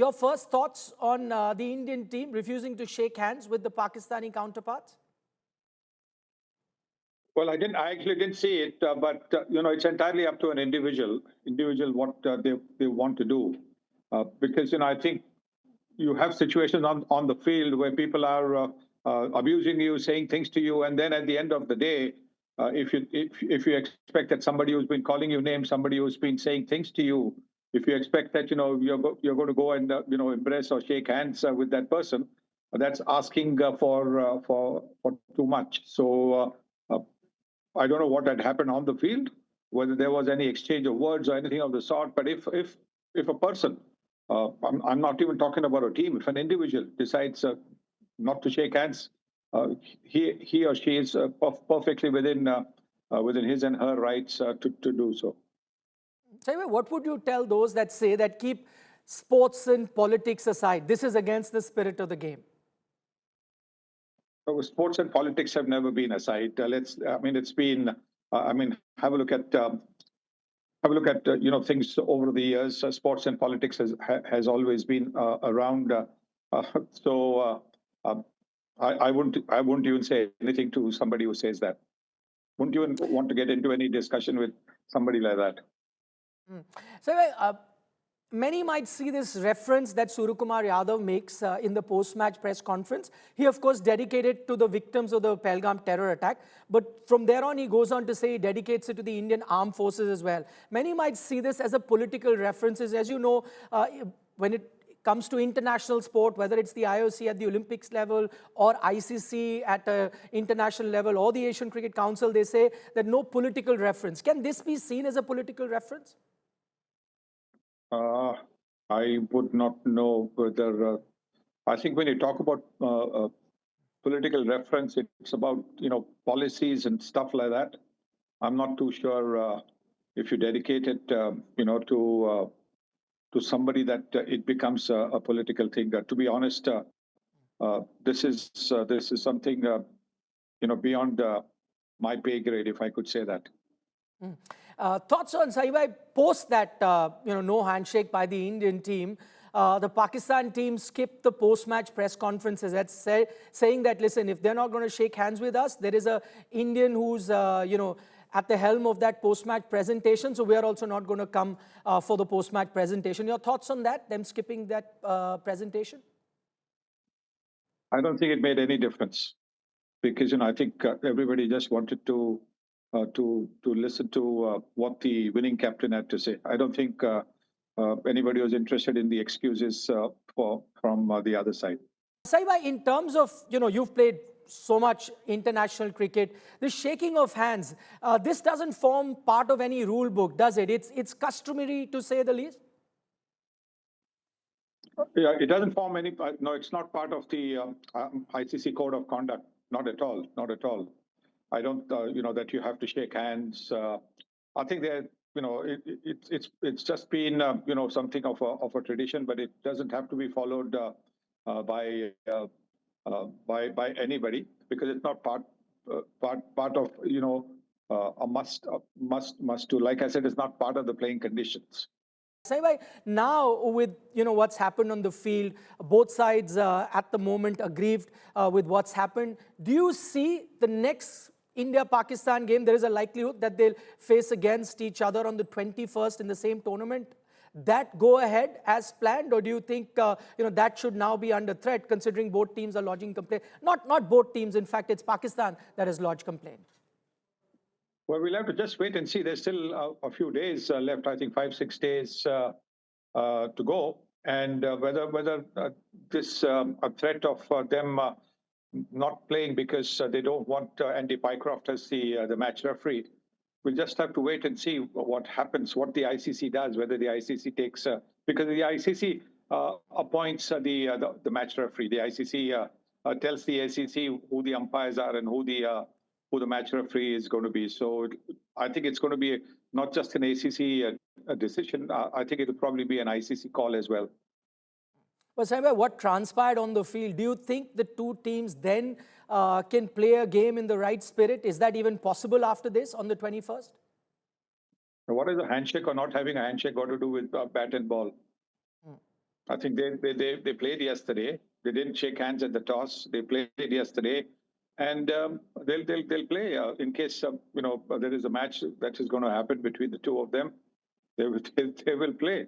your first thoughts on the Indian team refusing to shake hands with the Pakistani counterparts? Well, I actually didn't see it, but it's entirely up to an individual what they want to do, because I think you have situations on the field where people are abusing you, saying things to you, and then at the end of the day, if you expect that somebody who's been calling you names, somebody who's been saying things to you, if you expect that you're going to go and embrace or shake hands with that person, that's asking for too much. So I don't know what had happened on the field, whether there was any exchange of words or anything of the sort. But if a person, I'm not even talking about a team, if an individual decides not to shake hands, he or she is perfectly within his and her rights to do so. So, what would you tell those that say that keep sports and politics aside? This is against the spirit of the game. Sports and politics have never been aside. It's been. Have a look at things over the years. Sports and politics has always been around. I wouldn't even say anything to somebody who says that. Wouldn't even want to get into any discussion with somebody like that. So, many might see this reference that Suryakumar Yadav makes in the post-match press conference. He, of course, dedicated to the victims of the Pahalgam terror attack. But from there on, he goes on to say he dedicates it to the Indian armed forces as well. Many might see this as a political reference. As you know, when it comes to international sport, whether it's the IOC at the Olympics level or ICC at an international level or the Asian Cricket Council, they say that no political reference. Can this be seen as a political reference? I would not know whether. I think when you talk about political reference, it's about policies and stuff like that. I'm not too sure if you dedicate it to somebody that it becomes a political thing. To be honest, this is something beyond my pay grade, if I could say that. Thoughts on Sahibhai post that no handshake by the Indian team? The Pakistan team skipped the post-match press conferences. That's saying that, listen, if they're not going to shake hands with us, there is a Indian who's at the helm of that post-match presentation. So we are also not going to come for the post-match presentation. Your thoughts on that? Them skipping that presentation? I don't think it made any difference because I think everybody just wanted to listen to what the winning captain had to say. I don't think anybody was interested in the excuses from the other side. Sahibhai, in terms of, you've played so much international cricket, the shaking of hands, this doesn't form part of any rule book, does it? It's customary, to say the least? Yeah, it doesn't form any, no, it's not part of the ICC code of conduct. Not at all, not at all. I don't, that you have to shake hands. I think that, it's just been, something of a tradition, but it doesn't have to be followed by anybody because it's not part of, a must do. Like I said, it's not part of the playing conditions. Sahibhai, now with what's happened on the field, both sides at the moment aggrieved with what's happened. Do you see the next India-Pakistan game, there is a likelihood that they'll face against each other on the 21st in the same tournament? That go ahead as planned, or do you think that should now be under threat considering both teams are lodging complaint? Not both teams, in fact, it's Pakistan that has lodged complaint. Well, we'll have to just wait and see. There's still a few days left, I think 5-6 days to go. And whether this a threat of them not playing because they don't want Andy Pycroft as the match referee, we'll just have to wait and see what happens, what the ICC does, whether the ICC takes, because the ICC appoints the match referee. The ICC tells the ACC who the umpires are and who the match referee is going to be. So I think it's going to be not just an ACC decision. I think it'll probably be an ICC call as well. But Sahibhai, what transpired on the field, do you think the two teams then can play a game in the right spirit? Is that even possible after this on the 21st? What is a handshake or not having a handshake got to do with bat and ball? I think they played yesterday. They didn't shake hands at the toss. They played yesterday, and they'll play in case there is a match that is going to happen between the two of them. They will they will play.